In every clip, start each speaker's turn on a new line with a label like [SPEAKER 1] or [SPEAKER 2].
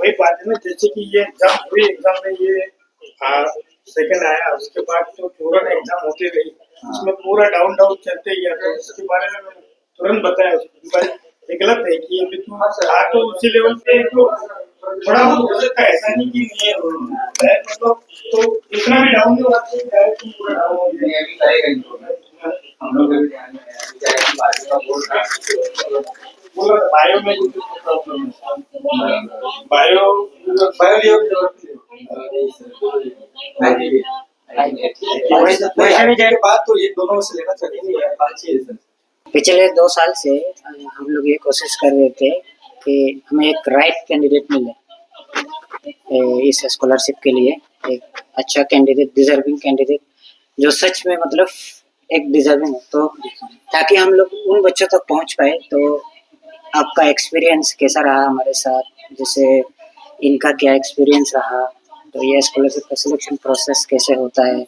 [SPEAKER 1] वही बात है ना, जैसे कि ये एग्जाम हुई, एग्जाम में ये सेकंड आया, उसके बाद तो पूरा एग्जाम होते रही, उसमें पूरा डाउन डाउन चलते गया। तो इसके बारे में मैंने तुरंत बताया उसको, ये गलत है कि अभी तुम आ तो उसी लेवल पे तो थोड़ा बहुत हो सकता है, ऐसा नहीं कि नहीं है, मतलब तो इतना भी डाउन नहीं होना चाहिए कि पूरा डाउन हो जाए। हम लोग भी ध्यान में बायो में कुछ प्रॉब्लम है, बायो के बाद तो ये दोनों से लेना चाहिए, अच्छी है सर।
[SPEAKER 2] पिछले 2 साल से हम लोग ये कोशिश कर रहे थे कि हमें एक राइट कैंडिडेट मिले इस स्कॉलरशिप के लिए, एक अच्छा कैंडिडेट, डिजर्विंग कैंडिडेट जो सच में मतलब एक डिजर्विंग हो, तो ताकि हम लोग उन बच्चों तक पहुंच पाए। तो आपका एक्सपीरियंस कैसा रहा हमारे साथ, जैसे इनका क्या एक्सपीरियंस रहा, तो ये स्कॉलरशिप का सिलेक्शन प्रोसेस कैसे होता है,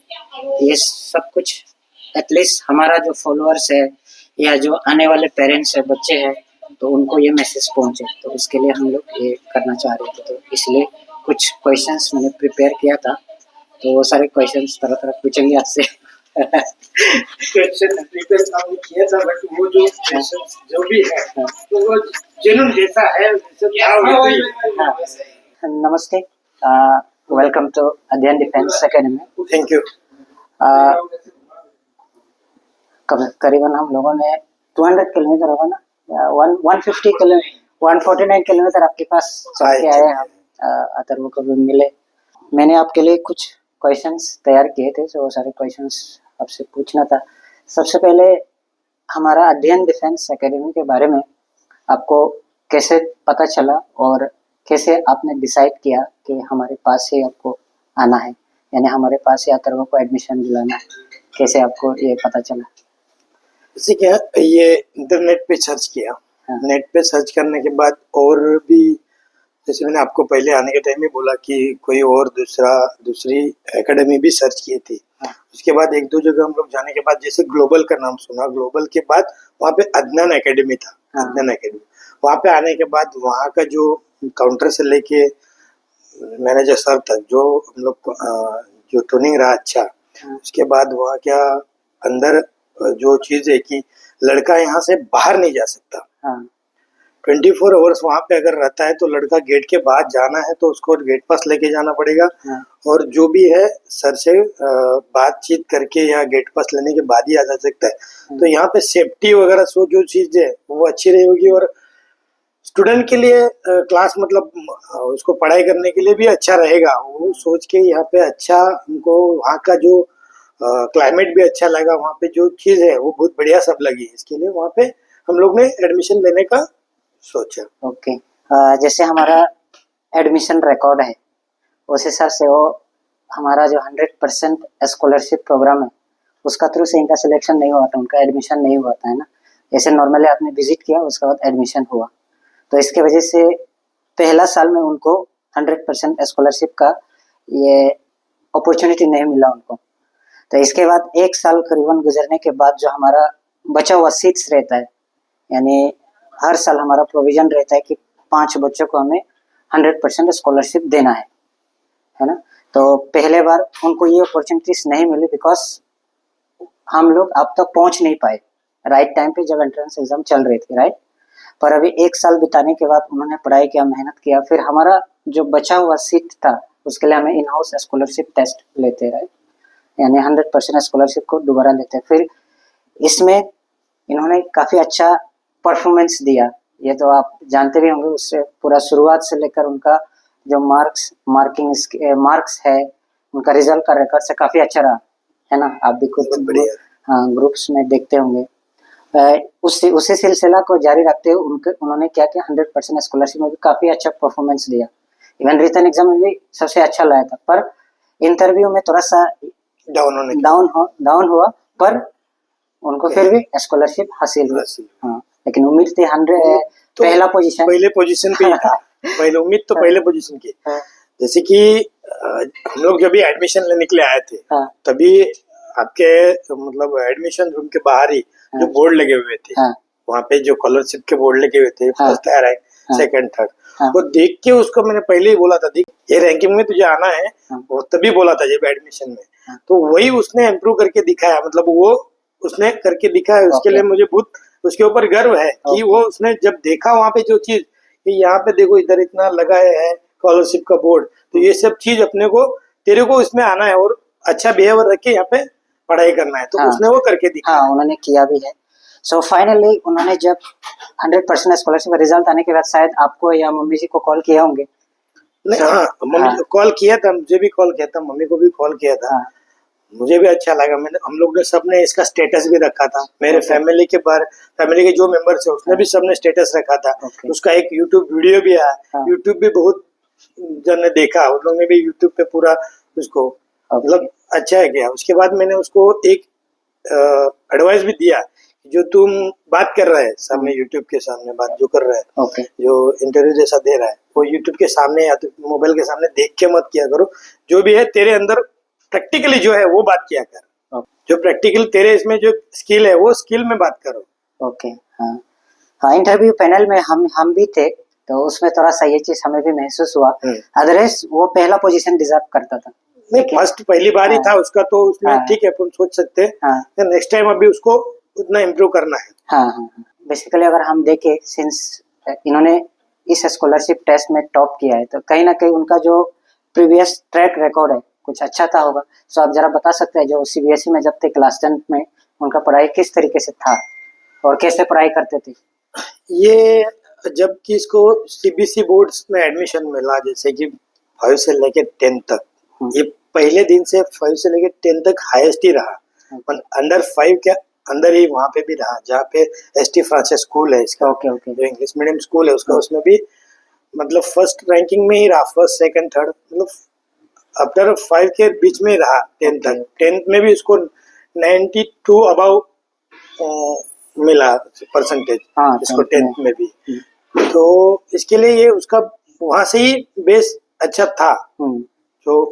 [SPEAKER 2] ये सब कुछ एटलीस्ट हमारा जो फॉलोअर्स है या जो आने वाले पेरेंट्स है, बच्चे हैं, तो उनको ये मैसेज पहुंचे। तो उसके लिए हम लोग ये करना चाह रहे थे, तो इसलिए कुछ क्वेश्चंस मैंने प्रिपेयर किया था। तो वो सारे क्वेश्चंस तरह तरह पूछेंगे आपसे।
[SPEAKER 1] क्वेश्चन प्रिपेयर हमने किया था, बट वो जो क्वेश्चन जो भी है तो वो जेन्युइन जैसा है वैसे क्या होता है।
[SPEAKER 2] नमस्ते, वेलकम टू अध्ययन डिफेंस एकेडमी।
[SPEAKER 1] Thank you.
[SPEAKER 2] करीबन हम लोगों ने 200 किलोमीटर होगा ना, 150 किलोमीटर 149 किलोमीटर आपके पास चल के आए हम, अथर्व को भी मिले। मैंने आपके लिए कुछ क्वेश्चंस तैयार किए थे, तो वो सारे क्वेश्चंस आपसे पूछना था। सबसे पहले हमारा अध्ययन डिफेंस एकेडमी के बारे में आपको कैसे पता चला और कैसे आपने डिसाइड किया कि हमारे पास ही आपको आना है, यानी हमारे पास ही अथर्व को एडमिशन दिलाना है, कैसे आपको ये पता चला?
[SPEAKER 1] जैसे क्या ये इंटरनेट पे सर्च किया, नेट पे सर्च करने के बाद और भी, जैसे मैंने आपको पहले आने के टाइम में बोला कि कोई और दूसरी एकेडमी भी सर्च की थी। उसके बाद 1-2 जगह हम लोग जाने के बाद जैसे ग्लोबल का नाम सुना, ग्लोबल के बाद वहाँ पे अदनान एकेडमी था, अदनान एकेडमी। वहाँ पे आने के बाद वहाँ का जो काउंटर से लेके मैनेजर सर तक जो हम लोग जो ट्रेनिंग रहा अच्छा, उसके बाद वहाँ क्या अंदर जो चीज है कि लड़का यहाँ से बाहर नहीं जा सकता। 24 आवर्स वहाँ पे अगर रहता है तो लड़का गेट के बाद जाना है तो उसको गेट पास लेके जाना पड़ेगा, और जो भी है सर से बातचीत करके या गेट पास लेने के बाद ही आ जा सकता है। तो यहाँ पे सेफ्टी वगैरह सो जो चीज है वो अच्छी रहेगी, और स्टूडेंट के लिए क्लास मतलब उसको पढ़ाई करने के लिए भी अच्छा रहेगा। वो सोच के यहाँ पे अच्छा हमको वहाँ का जो क्लाइमेट भी अच्छा लगा, वहाँ पे जो चीज है वो बहुत बढ़िया सब लगी, इसके लिए वहाँ पे हम लोग ने एडमिशन लेने का सोचा।
[SPEAKER 2] ओके, जैसे हमारा एडमिशन रिकॉर्ड है उस हिसाब से वो हमारा जो 100% स्कॉलरशिप प्रोग्राम है उसका थ्रू से इनका सिलेक्शन नहीं हुआ था, उनका एडमिशन नहीं हुआ था, है ना। जैसे नॉर्मली आपने विजिट किया, उसके बाद एडमिशन हुआ, तो इसके वजह से पहला साल में उनको 100% स्कॉलरशिप का ये अपॉर्चुनिटी नहीं मिला उनको। तो इसके बाद 1 साल करीबन गुजरने के बाद जो हमारा बचा हुआ सीट्स रहता है, यानी हर साल हमारा प्रोविजन रहता है कि 5 बच्चों को हमें 100% स्कॉलरशिप देना है ना। तो पहले बार उनको ये अपॉर्चुनिटीज नहीं मिली बिकॉज हम लोग अब तक पहुंच नहीं पाए राइट टाइम पे, जब एंट्रेंस एग्जाम चल रही थी, राइट। पर अभी 1 साल बिताने के बाद उन्होंने पढ़ाई किया, मेहनत किया, फिर हमारा जो बचा हुआ सीट था उसके लिए हमें इन हाउस स्कॉलरशिप टेस्ट लेते रहे, यानी 100% स्कॉलरशिप को दोबारा लेते हैं। फिर इसमें इन्होंने काफ़ी अच्छा परफॉर्मेंस दिया, ये तो आप जानते भी होंगे। उससे पूरा शुरुआत से लेकर उनका जो मार्क्स है, उनका रिजल्ट का रिकॉर्ड से काफ़ी अच्छा रहा, है ना। आप भी खुद ग्रुप्स में देखते होंगे। उसी सिलसिला को जारी रखते हुए उन्होंने क्या किया, 100% स्कॉलरशिप में भी काफ़ी अच्छा परफॉर्मेंस दिया। इवन रिटन एग्जाम में भी सबसे अच्छा लाया था, पर इंटरव्यू में थोड़ा सा डाउन हुआ, पर उनको फिर भी स्कॉलरशिप हासिल हुई। हाँ, लेकिन उम्मीद थी 100 तो पहले पोजीशन पे था।
[SPEAKER 1] पहले उम्मीद तो पहले पोजीशन की। जैसे कि हम लोग जब भी एडमिशन लेने के लिए आए थे, तभी आपके मतलब एडमिशन रूम के बाहर ही जो बोर्ड लगे हुए थे, वहाँ पे जो स्कॉलरशिप के बोर्ड लगे हुए थे, फर्स्ट रैंक सेकंड थर्ड।
[SPEAKER 2] हाँ।
[SPEAKER 1] वो देख के उसको मैंने पहले ही बोला था, देख ये रैंकिंग में तुझे आना है,
[SPEAKER 2] हाँ।
[SPEAKER 1] वो तभी बोला था जब एडमिशन में।
[SPEAKER 2] हाँ।
[SPEAKER 1] तो वही उसने इम्प्रूव करके दिखाया, मतलब वो उसने करके दिखाया, उसके
[SPEAKER 2] ओके।
[SPEAKER 1] लिए मुझे बहुत उसके ऊपर गर्व है कि
[SPEAKER 2] ओके।
[SPEAKER 1] वो उसने जब देखा वहां पे जो चीज कि यहाँ पे देखो इधर इतना लगाया है स्कॉलरशिप का बोर्ड, तो ये सब चीज अपने को तेरे को इसमें आना है और अच्छा बिहेवियर रख के यहाँ पे पढ़ाई करना है, तो
[SPEAKER 2] हाँ।
[SPEAKER 1] उसने वो करके दिखाया।
[SPEAKER 2] हाँ, उन्होंने किया भी है। सो फाइनली उन्होंने जब 100% स्कॉलरशिप का रिजल्ट आने के बाद शायद आपको या मम्मी जी को कॉल किया होंगे।
[SPEAKER 1] नहीं,
[SPEAKER 2] So,
[SPEAKER 1] हाँ मम्मी
[SPEAKER 2] हाँ।
[SPEAKER 1] कॉल किया था, मुझे भी कॉल किया था, मम्मी को भी कॉल किया था।
[SPEAKER 2] हाँ।
[SPEAKER 1] मुझे भी अच्छा लगा, मैंने हम लोग ने सबने इसका स्टेटस भी रखा था, मेरे
[SPEAKER 2] ओके।
[SPEAKER 1] फैमिली के जो मेंबर्स है उसने भी सबने स्टेटस रखा था।
[SPEAKER 2] ओके।
[SPEAKER 1] उसका एक यूट्यूब वीडियो भी आया,
[SPEAKER 2] हाँ।
[SPEAKER 1] यूट्यूब भी बहुत जन ने देखा, उन लोगों ने भी यूट्यूब पे पूरा उसको मतलब
[SPEAKER 2] ओके।
[SPEAKER 1] अच्छा है गया। उसके बाद मैंने उसको एक एडवाइस भी दिया, जो तुम बात कर रहा है सामने यूट्यूब के सामने बात जो कर रहा है,
[SPEAKER 2] ओके।
[SPEAKER 1] जो इंटरव्यू जैसा दे रहा है, वो यूट्यूब के सामने या तो मोबाइल के सामने देख के मत किया करो, जो भी है तेरे अंदर प्रैक्टिकली जो है वो बात किया कर, जो प्रैक्टिकल तेरे इसमें जो स्किल है वो स्किल में बात करो।
[SPEAKER 2] ओके। हाँ। हाँ, इंटरव्यू पैनल में हम भी थे, तो उसमें थोड़ा सा ये चीज हमें भी महसूस हुआ, अदरवाइज वो पहला पोजीशन डिजर्व करता था।
[SPEAKER 1] नहीं, फर्स्ट पहली बार ही
[SPEAKER 2] हाँ।
[SPEAKER 1] था उसका, तो उसमें
[SPEAKER 2] हाँ।
[SPEAKER 1] ठीक है अपन सोच सकते हैं,
[SPEAKER 2] हाँ।
[SPEAKER 1] नेक्स्ट टाइम अभी उसको उतना इम्प्रूव करना है।
[SPEAKER 2] हाँ। हाँ। बेसिकली अगर हम देखें, सिंस इन्होंने इस स्कॉलरशिप टेस्ट में टॉप किया है, तो कहीं ना कहीं उनका जो प्रीवियस ट्रैक रिकॉर्ड है कुछ अच्छा था होगा। सो आप जरा बता सकते हैं, जो सीबीएसई में जब थे क्लास 10 में, उनका पढ़ाई किस तरीके से था और कैसे पढ़ाई करते थे?
[SPEAKER 1] ये जबकि इसको सीबीएसई बोर्ड्स में एडमिशन मिला, जैसे कि 5 से लेके 10 तक, ये पहले दिन से 5 से लेके 10 तक हाईएस्ट ही रहा, पर अंडर 5 के अंदर ही वहाँ पे भी रहा, जहाँ पे एसटी फ्रांसिस स्कूल है इसका,
[SPEAKER 2] ओके। ओके।
[SPEAKER 1] जो इंग्लिश मीडियम स्कूल है उसका, उसमें भी मतलब फर्स्ट रैंकिंग में ही रहा, फर्स्ट सेकंड थर्ड, मतलब आफ्टर 5 के बीच में रहा 10 तक। 10th में भी इसको 92 अबाउ मिला परसेंटेज,
[SPEAKER 2] हाँ,
[SPEAKER 1] इसको 10th में भी।
[SPEAKER 2] हम्म।
[SPEAKER 1] तो इसके लिए ये उसका वहां से ही बेस अच्छा था, जो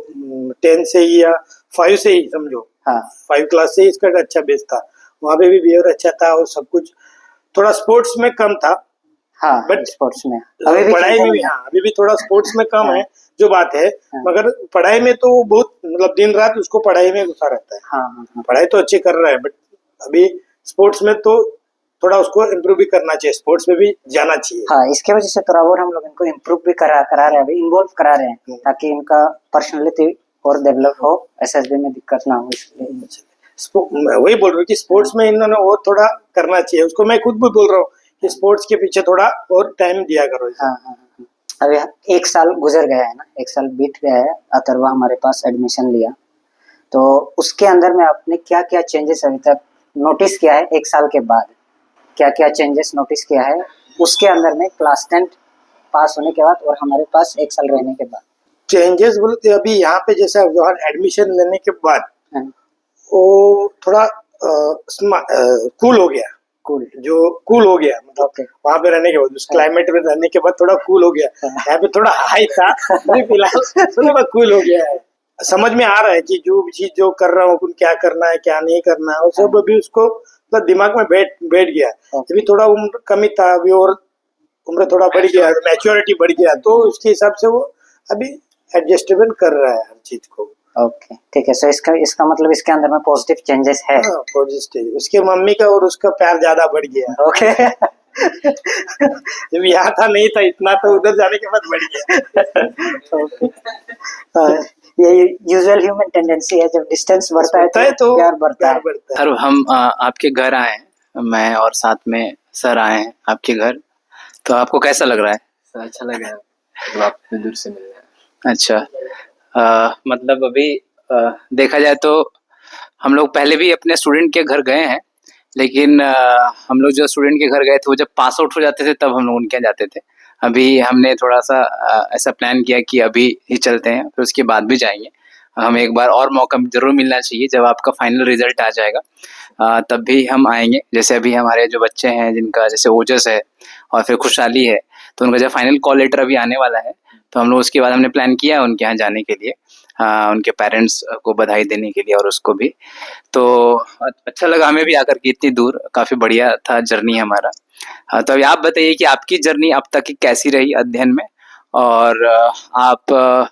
[SPEAKER 1] 10 से ही या 5 से ही समझो,
[SPEAKER 2] हाँ।
[SPEAKER 1] 5 क्लास से ही इसका अच्छा बेस था, वहां पे भी बिहेवियर अच्छा था और सब कुछ। थोड़ा स्पोर्ट्स में कम था,
[SPEAKER 2] हाँ,
[SPEAKER 1] बट
[SPEAKER 2] स्पोर्ट्स में अभी भी
[SPEAKER 1] पढ़ाई में भी, हाँ अभी भी थोड़ा स्पोर्ट्स में कम
[SPEAKER 2] हाँ।
[SPEAKER 1] है जो बात है,
[SPEAKER 2] हाँ।
[SPEAKER 1] मगर पढ़ाई में तो बहुत मतलब दिन रात उसको पढ़ाई में घुसा रहता है।
[SPEAKER 2] हाँ। हाँ।
[SPEAKER 1] पढ़ाई तो अच्छी कर रहा है, बट अभी स्पोर्ट्स में तो थोड़ा उसको इम्प्रूव भी करना चाहिए, स्पोर्ट्स में भी जाना चाहिए।
[SPEAKER 2] हाँ, इसके वजह से थोड़ा और हम लोग इनको इम्प्रूव भी करा रहे हैं, अभी इन्वॉल्व करा रहे हैं, ताकि इनका पर्सनैलिटी और डेवलप हो, एसएसबी में दिक्कत ना हो, इसलिए
[SPEAKER 1] वही बोल रहा हूँ कि स्पोर्ट्स में इन्होंने और थोड़ा करना चाहिए, उसको मैं खुद भी बोल रहा हूँ कि स्पोर्ट्स के पीछे थोड़ा और टाइम दिया करो।
[SPEAKER 2] हाँ। अभी 1 साल गुजर गया है ना, 1 साल बीत गया है, अथर्वा हमारे पास एडमिशन लिया, तो उसके अंदर में आपने क्या क्या चेंजेस अभी तक नोटिस किया है? 1 साल के बाद क्या क्या चेंजेस नोटिस किया है उसके अंदर में, क्लास 10 पास होने के बाद और हमारे पास 1 साल रहने के बाद?
[SPEAKER 1] चेंजेस बोलते अभी यहाँ पे जैसा एडमिशन लेने के बाद वो थोड़ा कूल हो गया, कूल हो गया, मतलब वहाँ पे रहने के बाद, उस क्लाइमेट में रहने के बाद थोड़ा कूल हो गया। यहाँ पे थोड़ा हाई था, अभी फिलहाल थोड़ा कूल हो गया है, समझ में आ रहा है कि जो चीज जो कर रहा हूँ क्या करना है क्या नहीं करना है, वो सब अभी उसको मतलब दिमाग में बैठ गया। अभी थोड़ा उम्र कमी था, अभी और उम्र थोड़ा बढ़ गया, मैच्योरिटी बढ़ गया, तो उसके हिसाब से वो अभी एडजस्टेबल कर रहा है हर चीज को।
[SPEAKER 2] ओके, ठीक है। सो इसका मतलब इसके अंदर में पॉजिटिव चेंजेस है।
[SPEAKER 1] हाँ, पॉजिटिव, उसके मम्मी का और उसका प्यार ज्यादा बढ़ गया।
[SPEAKER 2] ओके।
[SPEAKER 1] जब यहाँ था नहीं था इतना, तो उधर जाने के बाद बढ़ गया।
[SPEAKER 2] ये यूजुअल ह्यूमन टेंडेंसी है, जब डिस्टेंस बढ़ता है तो प्यार बढ़ता है।
[SPEAKER 3] सर हम आपके घर आए हैं, मैं और साथ में सर आए हैं आपके घर, तो आपको कैसा लग रहा है?
[SPEAKER 4] सर अच्छा लगा, तो आप इतने दूर से मिल रहे हैं।
[SPEAKER 3] अच्छा, मतलब अभी देखा जाए तो हम लोग पहले भी अपने स्टूडेंट के घर गए हैं, लेकिन हम लोग जो स्टूडेंट के घर गए थे वो जब पास आउट हो जाते थे तब हम लोग उनके यहाँ जाते थे। अभी हमने थोड़ा सा ऐसा प्लान किया कि अभी ही चलते हैं, फिर उसके बाद भी जाएंगे। हमें एक बार और मौका जरूर मिलना चाहिए, जब आपका फाइनल रिजल्ट आ जाएगा तब भी हम आएंगे। जैसे अभी हमारे जो बच्चे हैं जिनका जैसे ओजस है और फिर खुशहाली है, तो उनका जब फाइनल कॉल लेटर अभी आने वाला है, तो हम लोग उसके बाद हमने प्लान किया उनके यहाँ जाने के लिए, उनके पेरेंट्स को बधाई देने के लिए और उसको भी। तो अच्छा लगा हमें भी आकर के, इतनी दूर, काफ़ी बढ़िया था जर्नी हमारा। हाँ, तो अभी आप बताइए कि आपकी जर्नी अब तक की कैसी रही अध्ययन में, और आप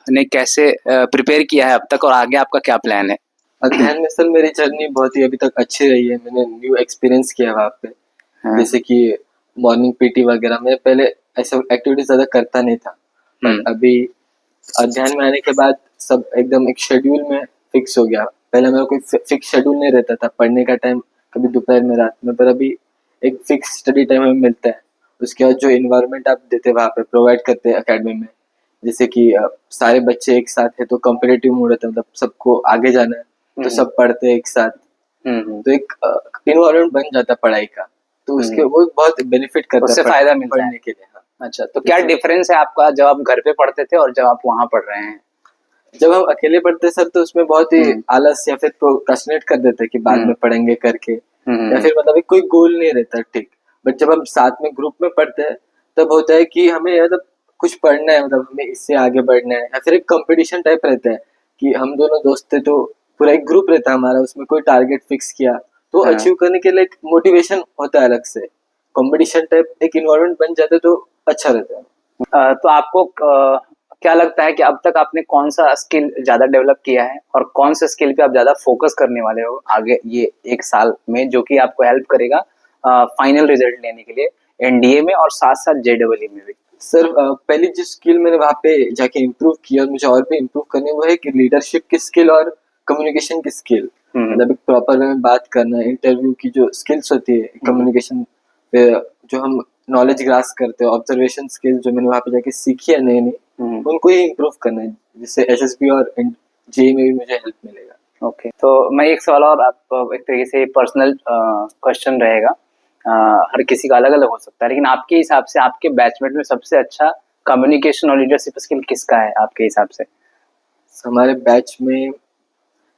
[SPEAKER 3] ने कैसे प्रिपेयर किया है अब तक, और आगे आपका क्या प्लान है?
[SPEAKER 4] अध्ययन में सर मेरी जर्नी बहुत ही अभी तक अच्छी रही है। मैंने न्यू एक्सपीरियंस किया वहाँ पे।
[SPEAKER 3] हाँ।
[SPEAKER 4] जैसे कि मॉर्निंग पीटी वगैरह, मैं पहले ऐसा एक्टिविटी ज़्यादा करता नहीं था, बट अभी अध्ययन में आने के बाद सब एकदम एक शेड्यूल में फिक्स हो गया। पहले मेरा कोई फिक्स शेड्यूल नहीं रहता था पढ़ने का टाइम, कभी दोपहर में, रात में, पर अभी एक फिक्स स्टडी टाइम हमें मिलता है। उसके बाद जो इन्वायरमेंट आप देते हैं वहाँ पे, प्रोवाइड करते हैं अकेडमी में, जैसे कि सारे बच्चे एक साथ है तो कॉम्पिटिटिव मोड होता है, मतलब सबको आगे जाना है तो सब पढ़ते हैं एक साथ, तो एक इन्वायरमेंट बन जाता है पढ़ाई का, तो उसके वो बहुत बेनिफिट करता है,
[SPEAKER 3] उससे फायदा मिलता
[SPEAKER 4] पढ़ने
[SPEAKER 3] है
[SPEAKER 4] के लिए। हाँ।
[SPEAKER 3] अच्छा, तो क्या डिफरेंस है आपका जब आप घर पे पढ़ते थे और जब आप वहाँ पढ़ रहे हैं?
[SPEAKER 4] जब हम अकेले पढ़ते सर तो उसमें बहुत ही आलस या फिर प्रोक्रेस्टिनेट कर देते कि बाद में पढ़ेंगे करके, या फिर मतलब कोई गोल नहीं रहता, ठीक। बट जब हम साथ में ग्रुप में पढ़ते हैं तब होता है कि हमें मतलब कुछ पढ़ना है, मतलब हमें इससे आगे बढ़ना है, या फिर एक कंपटीशन टाइप रहता है कि हम दोनों दोस्त थे तो पूरा एक ग्रुप रहता है हमारा, उसमें कोई टारगेट फिक्स किया तो अचीव करने के लिए एक मोटिवेशन होता है अलग से। कंपटीशन टाइप एक इन्वायरमेंट बन जाता है तो अच्छा रहता है।
[SPEAKER 3] तो आपको क्या लगता है कि अब तक आपने कौन सा स्किल ज्यादा डेवलप किया है, और कौन से स्किल पे आप ज्यादा फोकस करने वाले हो आगे ये एक साल में, जो कि आपको हेल्प करेगा फाइनल रिजल्ट लेने के लिए एनडीए में और साथ साथ जेडब्ल्यू में भी?
[SPEAKER 4] सर पहली जो स्किल मैंने वहाँ पे जाके इम्प्रूव की और मुझे और भी इम्प्रूव करनी, वो है कि लीडरशिप की स्किल और कम्युनिकेशन की स्किल। मतलब एक प्रॉपर वे में बात करना, इंटरव्यू की जो स्किल्स होती है कम्युनिकेशन, जो हम नॉलेज ग्रास करते हैं, ऑब्जर्वेशन स्किल जो मैंने वहाँ पे जाके सीखी है नई नई, उनको ही इम्प्रूव करना है, जिससे एसएसबी और जेईई में भी मुझे हेल्प मिलेगा।
[SPEAKER 3] ओके, तो मैं एक सवाल और, आप एक तरीके से पर्सनल क्वेश्चन रहेगा, हर किसी का अलग अलग हो सकता है, लेकिन आपके हिसाब से आपके बैचमेट में सबसे अच्छा कम्युनिकेशन और लीडरशिप स्किल किसका है आपके हिसाब से?
[SPEAKER 4] हमारे बैच में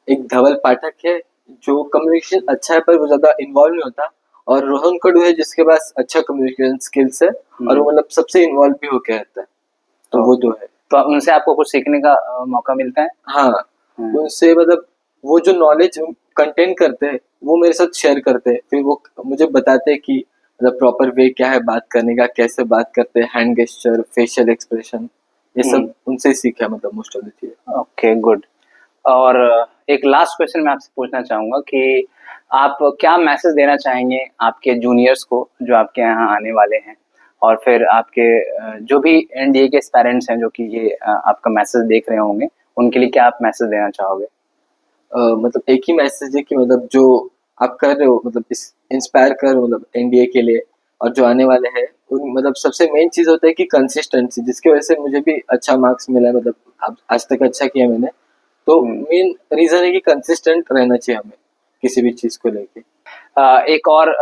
[SPEAKER 4] एक धवल पाठक है जो कम्युनिकेशन अच्छा है पर वो ज्यादा इन्वॉल्व नहीं होता, और रोहन कड़ू है जिसके पास अच्छा कम्युनिकेशन स्किल्स है और वो मतलब सबसे इन्वॉल्व भी होके रहता है, तो वो दो है।
[SPEAKER 3] तो उनसे आपको कुछ सीखने का मौका मिलता है?
[SPEAKER 4] हाँ, उनसे मतलब वो जो नॉलेज कंटेंट करते हैं वो मेरे साथ शेयर करते हैं, फिर वो मुझे बताते हैं कि मतलब प्रॉपर वे क्या है बात करने का, कैसे बात करते हैं, हैंड गेस्चर, फेशियल एक्सप्रेशन, ये सब उनसे ही सीखा मतलब most of the cheese.
[SPEAKER 3] Okay, good. और एक लास्ट क्वेश्चन मैं आपसे पूछना चाहूँगा कि आप क्या मैसेज देना चाहेंगे आपके जूनियर्स को जो आपके यहाँ आने वाले हैं, और फिर आपके जो भी एनडीए के पेरेंट्स हैं जो कि ये आपका मैसेज देख रहे होंगे, उनके लिए क्या आप मैसेज देना चाहोगे?
[SPEAKER 4] मतलब एक ही मैसेज है कि मतलब जो आप कर रहे हो, मतलब इस इंस्पायर कर रहे हो मतलब एनडीए के लिए और जो आने वाले हैं, उन मतलब सबसे मेन चीज़ होता है कि कंसिस्टेंसी, जिसकी वजह से मुझे भी अच्छा मार्क्स मिला है, मतलब आज तक अच्छा किया मैंने, तो मेन रीजन है कि कंसिस्टेंट रहना चाहिए हमें किसी भी चीज़ को लेके।
[SPEAKER 3] एक और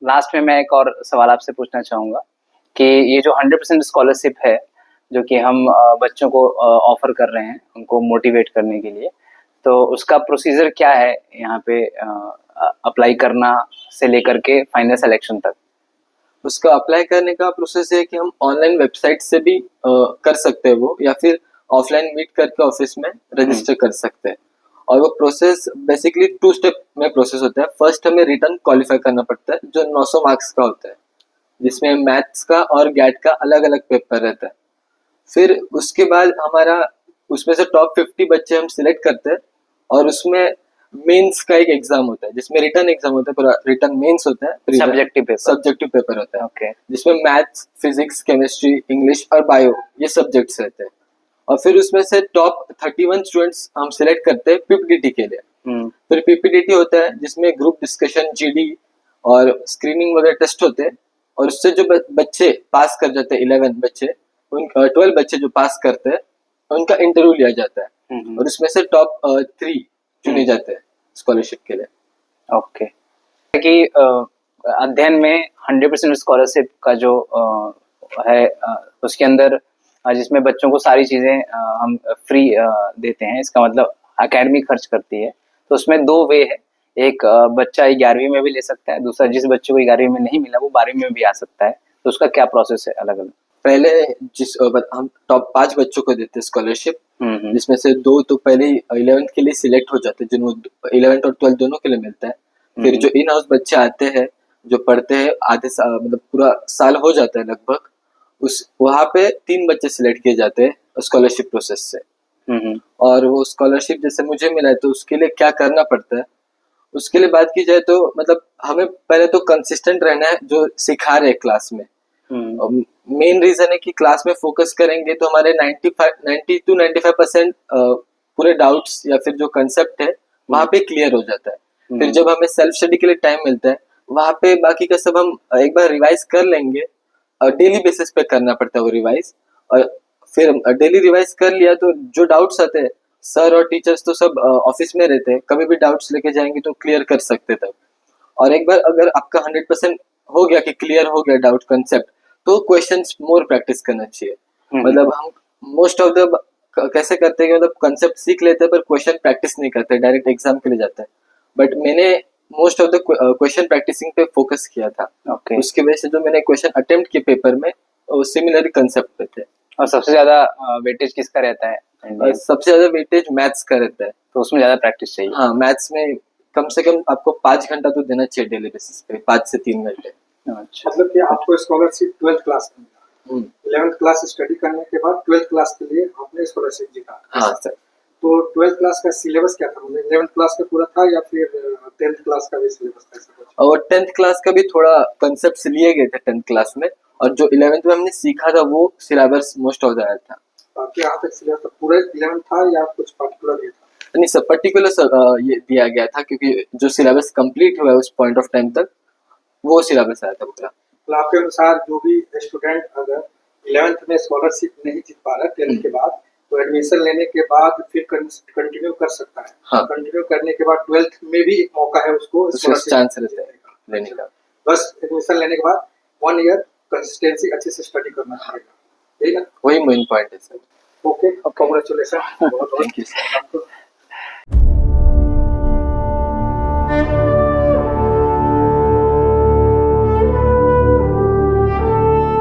[SPEAKER 3] लास्ट में मैं एक और सवाल आपसे पूछना चाहूँगा कि ये जो 100% स्कॉलरशिप है जो कि हम बच्चों को ऑफर कर रहे हैं उनको मोटिवेट करने के लिए, तो उसका प्रोसीजर क्या है यहाँ पे अप्लाई करना से लेकर के फाइनल सिलेक्शन तक?
[SPEAKER 4] उसका अप्लाई करने का प्रोसेस है कि हम ऑनलाइन वेबसाइट से भी कर सकते हैं वो, या फिर ऑफलाइन मीट करके ऑफिस में रजिस्टर कर सकते हैं। और वो प्रोसेस बेसिकली 2 स्टेप में प्रोसेस होता है। फर्स्ट हमें रिटर्न क्वालिफाई करना पड़ता है जो 900 मार्क्स का होता है, जिसमें मैथ्स का और गैट का अलग अलग पेपर रहता है। फिर उसके बाद हमारा उसमें से टॉप 50 बच्चे हम सिलेक्ट करते हैं, और उसमें मेंस का एक एग्जाम होता है जिसमें रिटर्न एग्जाम होता है, पूरा रिटर्न मेंस होता है, सब्जेक्टिव पेपर होता है,
[SPEAKER 3] ओके,
[SPEAKER 4] जिसमें मैथ्स, फिजिक्स, केमिस्ट्री, इंग्लिश और बायो ये सब्जेक्ट्स रहते हैं। और फिर उसमें से टॉप 31 स्टूडेंट्स हम सिलेक्ट करते हैं पीपीडीटी के लिए। फिर पीपीडीटी होता है जिसमें ग्रुप डिस्कशन, जीडी और स्क्रीनिंग वगैरह टेस्ट होते हैं, और उससे जो बच्चे पास कर जाते हैं 11 बच्चे, 12 बच्चे जो पास करते हैं उनका इंटरव्यू लिया जाता है, और उसमें से टॉप 3 चुने जाते हैं स्कॉलरशिप के लिए।
[SPEAKER 3] ओके, कि अध्ययन में 100% स्कॉलरशिप का जो है उसके अंदर जिसमें बच्चों को सारी चीज़ें हम फ्री देते हैं, इसका मतलब एकेडमी खर्च करती है, तो उसमें 2 वे है। एक बच्चा 11वीं में भी ले सकता है, दूसरा जिस बच्चे को 11वीं में नहीं मिला वो 12वीं में भी आ सकता है, तो उसका क्या प्रोसेस है अलग अलग?
[SPEAKER 4] पहले हम टॉप 5 बच्चों को देते हैं स्कॉलरशिप, जिसमें से 2 तो पहले ही 11th के लिए सिलेक्ट हो जाते हैं, जिनको 11th और 12th दोनों के लिए मिलता है। फिर जो इन हाउस बच्चे आते हैं जो पढ़ते हैं मतलब पूरा साल हो जाता है लगभग, उस वहाँ पे 3 बच्चे सिलेक्ट किए जाते हैं स्कॉलरशिप प्रोसेस से। और वो स्कॉलरशिप जैसे मुझे मिला है तो उसके लिए क्या करना पड़ता है, उसके लिए बात की जाए तो मतलब हमें पहले तो कंसिस्टेंट रहना है जो सिखा रहे क्लास में। मेन रीजन है कि क्लास में फोकस करेंगे तो हमारे 90 to 95% पूरे डाउट्स या फिर जो कंसेप्ट है वहाँ पे क्लियर हो जाता है। फिर जब हमें सेल्फ स्टडी के लिए टाइम मिलता है वहाँ पे बाकी का सब हम एक बार रिवाइज कर लेंगे। डेली बेसिस पे करना पड़ता है वो रिवाइज, और फिर डेली रिवाइज कर लिया तो जो डाउट्स आते हैं सर और टीचर्स तो सब ऑफिस में रहते हैं, कभी भी डाउट्स लेके जाएंगे तो क्लियर कर सकते तब। और एक बार अगर आपका 100% हो गया कि क्लियर हो गया डाउट कंसेप्ट, तो क्वेश्चंस मोर प्रैक्टिस करना चाहिए। मतलब हम मोस्ट ऑफ द कैसे करते हैं कि मतलब कंसेप्ट सीख लेते हैं पर क्वेश्चन प्रैक्टिस नहीं करते, डायरेक्ट एग्जाम के लिए जाते हैं। बट मैंने most of the question practicing पे फोकस किया था। उसकी वजह से जो मैंने क्वेश्चन अटेम्प्ट किए पेपर में वो सिमिलर कंसेप्ट पे थे।
[SPEAKER 3] और सबसे ज्यादा वेटेज किसका रहता है?
[SPEAKER 4] सबसे ज्यादा वेटेज मैथ्स का रहता है,
[SPEAKER 3] तो उसमें ज्यादा प्रैक्टिस चाहिए।
[SPEAKER 4] हाँ, मैथ्स में कम से कम आपको 5 घंटा तो देना चाहिए डेली बेसिस पे, 5 से 3 घंटे।
[SPEAKER 3] अच्छा,
[SPEAKER 1] मतलब कि आपको स्कॉलरशिप 12th क्लास में मिला, 11th क्लास स्टडी करने के बाद 12th क्लास के लिए आपने स्कॉलरशिप जीता।
[SPEAKER 4] हाँ सर।
[SPEAKER 1] तो 12th क्लास का सिलेबस क्या था? मतलब 11th क्लास का पूरा था या फिर 10th क्लास का भी सिलेबस था? ऐसा कुछ?
[SPEAKER 4] और 10th क्लास का भी थोड़ा कंसेप्ट लिए गए थे 10th क्लास में, और जो 11th में हमने सीखा था वो सिलेबस मोस्ट ऑफ द आया था।
[SPEAKER 1] आपके यहाँ तक सिलेबस पूरा 11th था या कुछ पर्टिकुलर ये था?
[SPEAKER 4] नहीं सब पर्टिकुलर ये दिया गया था क्योंकि जो सिलेबस कंप्लीट हुआ है उस पॉइंट ऑफ टाइम तक वो सिलेबस आया था पूरा।
[SPEAKER 1] तो आपके अनुसार जो भी स्टूडेंट अगर 11th में स्कॉलरशिप नहीं जीत पा रहा 10th के बाद, तो एडमिशन लेने के बाद फिर कंटिन्यू कर सकता है।
[SPEAKER 4] हाँ।
[SPEAKER 1] कंटिन्यू करने के बाद 12th में भी एक मौका है उसको
[SPEAKER 4] चांस रहता है लेने का।
[SPEAKER 1] बस एडमिशन लेने के बाद 1 ईयर कंसिस्टेंसी अच्छे से स्टडी करना पड़ेगा, यही ना?
[SPEAKER 4] वही मेन पॉइंट है sir.
[SPEAKER 1] Okay, congratulation.
[SPEAKER 4] Thank you sir.